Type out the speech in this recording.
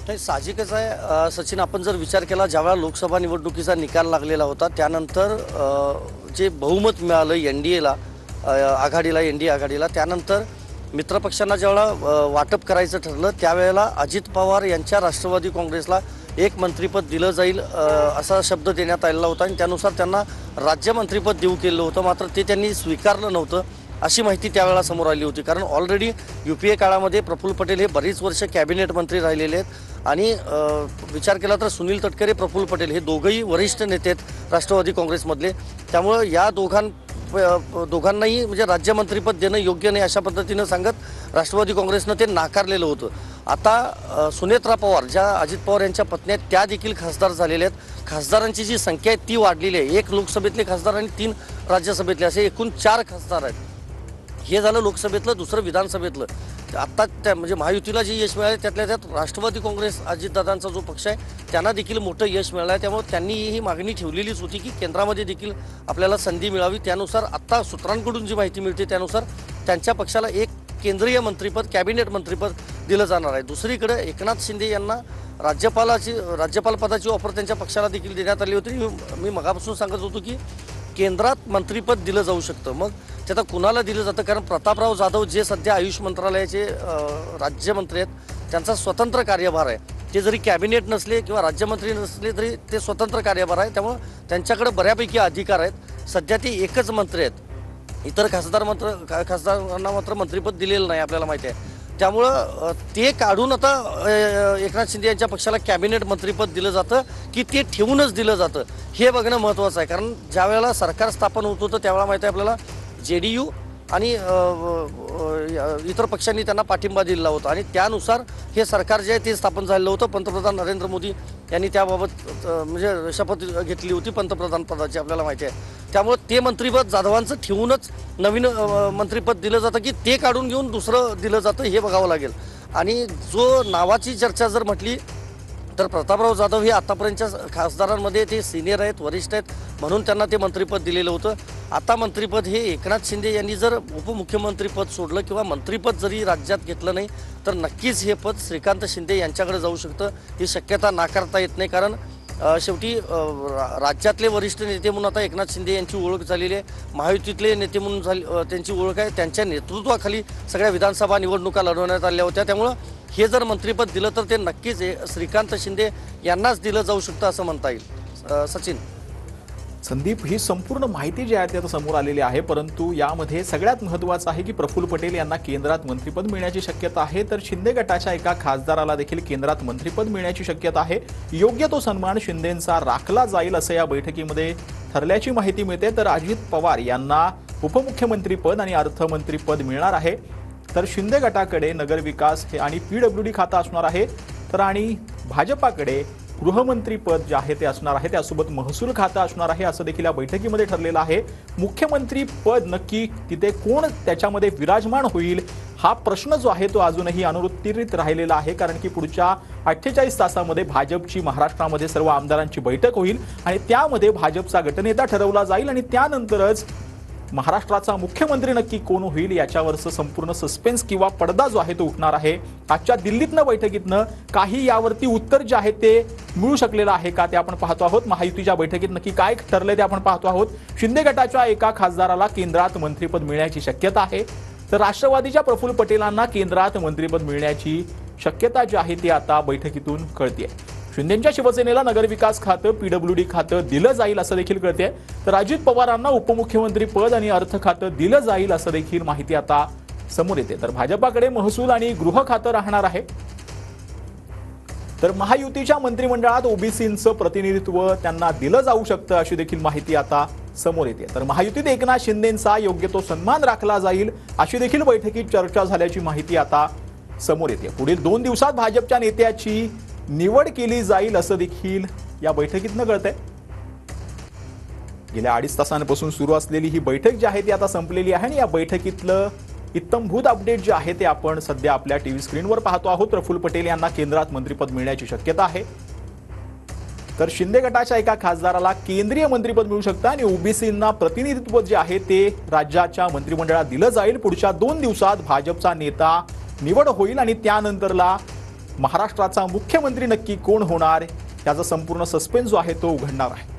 नाही, साहजिकच आहे सचिन. आपण जर विचार केला, ज्यावेळेला लोकसभा निवडणुकीचा निकाल लागलेला होता त्यानंतर जे बहुमत मिळालं एनडीएला, आघाडीला, एनडीए आघाडीला, त्यानंतर मित्रपक्षांना ज्यावेळेला वाटप करायचं ठरलं त्यावेळेला अजित पवार यांच्या राष्ट्रवादी काँग्रेसला एक मंत्रिपद दिलं जाईल असा शब्द देण्यात आलेला होता आणि त्यानुसार त्यांना राज्यमंत्रीपद देऊ केलं होतं. मात्र ते त्यांनी स्वीकारलं नव्हतं अशी माहिती त्यावेळेला समोर आली होती. कारण ऑलरेडी UPA काळामध्ये प्रफुल्ल पटेल हे बरीच वर्ष कॅबिनेट मंत्री राहिलेले आहेत आणि विचार केला तर सुनील तटकरे, प्रफुल्ल पटेल हे दोघंही वरिष्ठ नेते आहेत राष्ट्रवादी काँग्रेसमधले. त्यामुळं या दोघांनाही म्हणजे राज्यमंत्रीपद देणं योग्य नाही अशा पद्धतीनं सांगत राष्ट्रवादी काँग्रेसनं ते नाकारलेलं होतं. आता सुनेत्रा पवार, ज्या अजित पवार यांच्या पत्नी आहेत, त्या देखील खासदार झालेल्या आहेत. खासदारांची जी संख्या आहे ती वाढलेली आहे. 1 लोकसभेतले खासदार आणि 3 राज्यसभेतले असे एकूण 4 खासदार आहेत. हे झालं लोकसभेतलं. दुसरं विधानसभेतलं. आत्ता त्या म्हणजे महायुतीला जे यश मिळाले त्यातल्या त्यात राष्ट्रवादी काँग्रेस, अजितदादांचा जो पक्ष आहे, त्यांना देखील मोठं यश मिळालं आहे. त्यामुळे त्यांनी ही मागणी ठेवलेलीच होती की केंद्रामध्ये देखील आपल्याला संधी मिळावी. त्यानुसार आत्ता सूत्रांकडून जी माहिती मिळते त्यानुसार त्यांच्या पक्षाला एक केंद्रीय मंत्रिपद, कॅबिनेट मंत्रिपद दिलं जाणार आहे. दुसरीकडे एकनाथ शिंदे यांना राज्यपाल पदाची ऑफर त्यांच्या पक्षाला देखील देण्यात आली होती. मी मगापासून सांगत होतो की केंद्रात मंत्रिपद दिलं जाऊ शकतं. मग ते आता कुणाला दिलं जातं? कारण प्रतापराव जाधव जे सध्या आयुष मंत्रालयाचे राज्यमंत्री आहेत, त्यांचा स्वतंत्र कार्यभार आहे. ते जरी कॅबिनेट नसले किंवा राज्यमंत्री नसले तरी ते स्वतंत्र कार्यभार आहे. त्यामुळं त्यांच्याकडे बऱ्यापैकी अधिकार आहेत. सध्या ते एकच मंत्री आहेत. इतर खासदारांना मात्र मंत्रिपद दिलेलं नाही, आपल्याला माहिती आहे. त्यामुळं ते काढून आता एकनाथ शिंदे यांच्या पक्षाला कॅबिनेट मंत्रिपद दिलं जातं की ते ठेवूनच दिलं जातं हे बघणं महत्त्वाचं आहे. कारण ज्या वेळेला सरकार स्थापन होत होतं त्यावेळेला माहिती आहे आपल्याला JDU आणि इतर पक्षांनी त्यांना पाठिंबा दिला होता आणि त्यानुसार हे सरकार जे आहे ते स्थापन झालेलं होतं. पंतप्रधान नरेंद्र मोदी यांनी त्याबाबत म्हणजे शपथ घेतली होती पंतप्रधान पदाची, आपल्याला माहिती आहे. त्यामुळे ते मंत्रिपद जाधवांचं ठेवूनच नवीन मंत्रिपद दिलं जातं की ते काढून घेऊन दुसरं दिलं जातं हे बघावं लागेल. आणि जो नावाची चर्चा जर म्हटली तर प्रतापराव जाधव हे आतापर्यंतच्या खासदारांमध्ये ते सिनियर आहेत, वरिष्ठ आहेत, म्हणून त्यांना ते मंत्रिपद दिलेलं होतं. आता मंत्रिपद हे एकनाथ शिंदे यांनी जर उपमुख्यमंत्रीपद सोडलं किंवा मंत्रिपद जरी राज्यात घेतलं नाही तर नक्कीच हे पद श्रीकांत शिंदे यांच्याकडे जाऊ शकतं. ही शक्यता नाकारता येत नाही. कारण शेवटी राज्यातले वरिष्ठ नेते म्हणून आता एकनाथ शिंदे यांची ओळख झालेली आहे. महायुतीतले नेते म्हणून त्यांची ओळख आहे. त्यांच्या नेतृत्वाखाली सगळ्या विधानसभा निवडणुका लढवण्यात आल्या होत्या. त्यामुळं हे जर मंत्रिपद दिलं तर ते नक्कीच श्रीकांत शिंदे यांनाच दिलं जाऊ शकतं असं म्हणता येईल. सचिन. संदीप, ही संपूर्ण माहिती जी आहे ती आता समोर आलेली आहे, परंतु यामध्ये सगळ्यात महत्त्वाचं आहे की प्रफुल्ल पटेल यांना केंद्रात मंत्रिपद मिळण्याची शक्यता आहे. तर शिंदे गटाच्या एका खासदाराला देखील केंद्रात मंत्रिपद मिळण्याची शक्यता आहे. योग्य तो सन्मान शिंदेंचा राखला जाईल असं या बैठकीमध्ये ठरल्याची माहिती मिळते. तर अजित पवार यांना उपमुख्यमंत्रीपद आणि अर्थमंत्रीपद मिळणार आहे. तर शिंदे गटाकडे नगरविकास आणि PWD खातं असणार आहे. तर आणि भाजपाकडे गृहमंत्रीपद जे आहे ते असणार आहे. त्यासोबत महसूल खातं असणार आहे असं देखील या बैठकीमध्ये ठरलेलं आहे. मुख्यमंत्री पद नक्की तिथे कोण त्याच्यामध्ये विराजमान होईल हा प्रश्न जो आहे तो अजूनही अनुत्तरित राहिलेला आहे. कारण की पुढच्या 48 तासामध्ये भाजपची महाराष्ट्रामध्ये सर्व आमदारांची बैठक होईल आणि त्यामध्ये भाजपचा गटनेता ठरवला जाईल आणि त्यानंतरच महाराष्ट्राचा मुख्यमंत्री नक्की कोण होईल याच्यावरचं संपूर्ण सस्पेन्स किंवा पडदा जो आहे तो उठणार आहे. आजच्या दिल्लीतनं बैठकीतनं काही यावरती उत्तर जे आहे ते मिळू शकलेलं आहे का ते आपण पाहतो आहोत. महायुतीच्या बैठकीत नक्की काय ठरलंय ते आपण पाहतो आहोत. शिंदे गटाच्या एका खासदाराला केंद्रात मंत्रिपद मिळण्याची शक्यता आहे. तर राष्ट्रवादीच्या प्रफुल्ल पटेलांना केंद्रात मंत्रिपद मिळण्याची शक्यता जी आहे ती आता बैठकीतून कळते. शिंदेंच्या शिवसेनेला नगरविकास खातं, PWD खातं दिलं जाईल असं देखील कळते. तर अजित पवारांना उपमुख्यमंत्री पद आणि अर्थ खातं दिलं जाईल असं देखील माहिती आता समोर येते. तर भाजपाकडे महसूल आणि गृह खातं राहणार आहे. तर महायुतीच्या मंत्रिमंडळात ओबीसींचं प्रतिनिधित्व त्यांना दिलं जाऊ शकतं अशी देखील माहिती आता समोर येते. तर महायुतीत एकनाथ शिंदेंचा योग्य तो सन्मान राखला जाईल अशी देखील बैठकीत चर्चा झाल्याची माहिती आता समोर येते. पुढील 2 दिवसात भाजपच्या नेत्याची निवड केली जाईल असं देखील या बैठकीतनं कळतंय. गेल्या 2.5 तासांपासून सुरू असलेली ही बैठक जी आहे ती आता संपलेली आहे आणि या बैठकीतलं इत्तमभूत अपडेट जे आहे ते आपण सध्या आपल्या टीव्ही स्क्रीनवर पाहतो आहोत. प्रफुल्ल पटेल यांना केंद्रात मंत्रिपद मिळण्याची शक्यता आहे. तर शिंदे गटाच्या एका खासदाराला केंद्रीय मंत्रिपद मिळू शकतं आणि ओबीसींना प्रतिनिधित्व जे आहे ते राज्याच्या मंत्रिमंडळात दिलं जाईल. पुढच्या 2 दिवसात भाजपचा नेता निवड होईल आणि त्यानंतरला महाराष्ट्राचा मुख्यमंत्री नक्की कोण होणार याचा संपूर्ण सस्पेन्स जो आहे तो उघडणार आहे.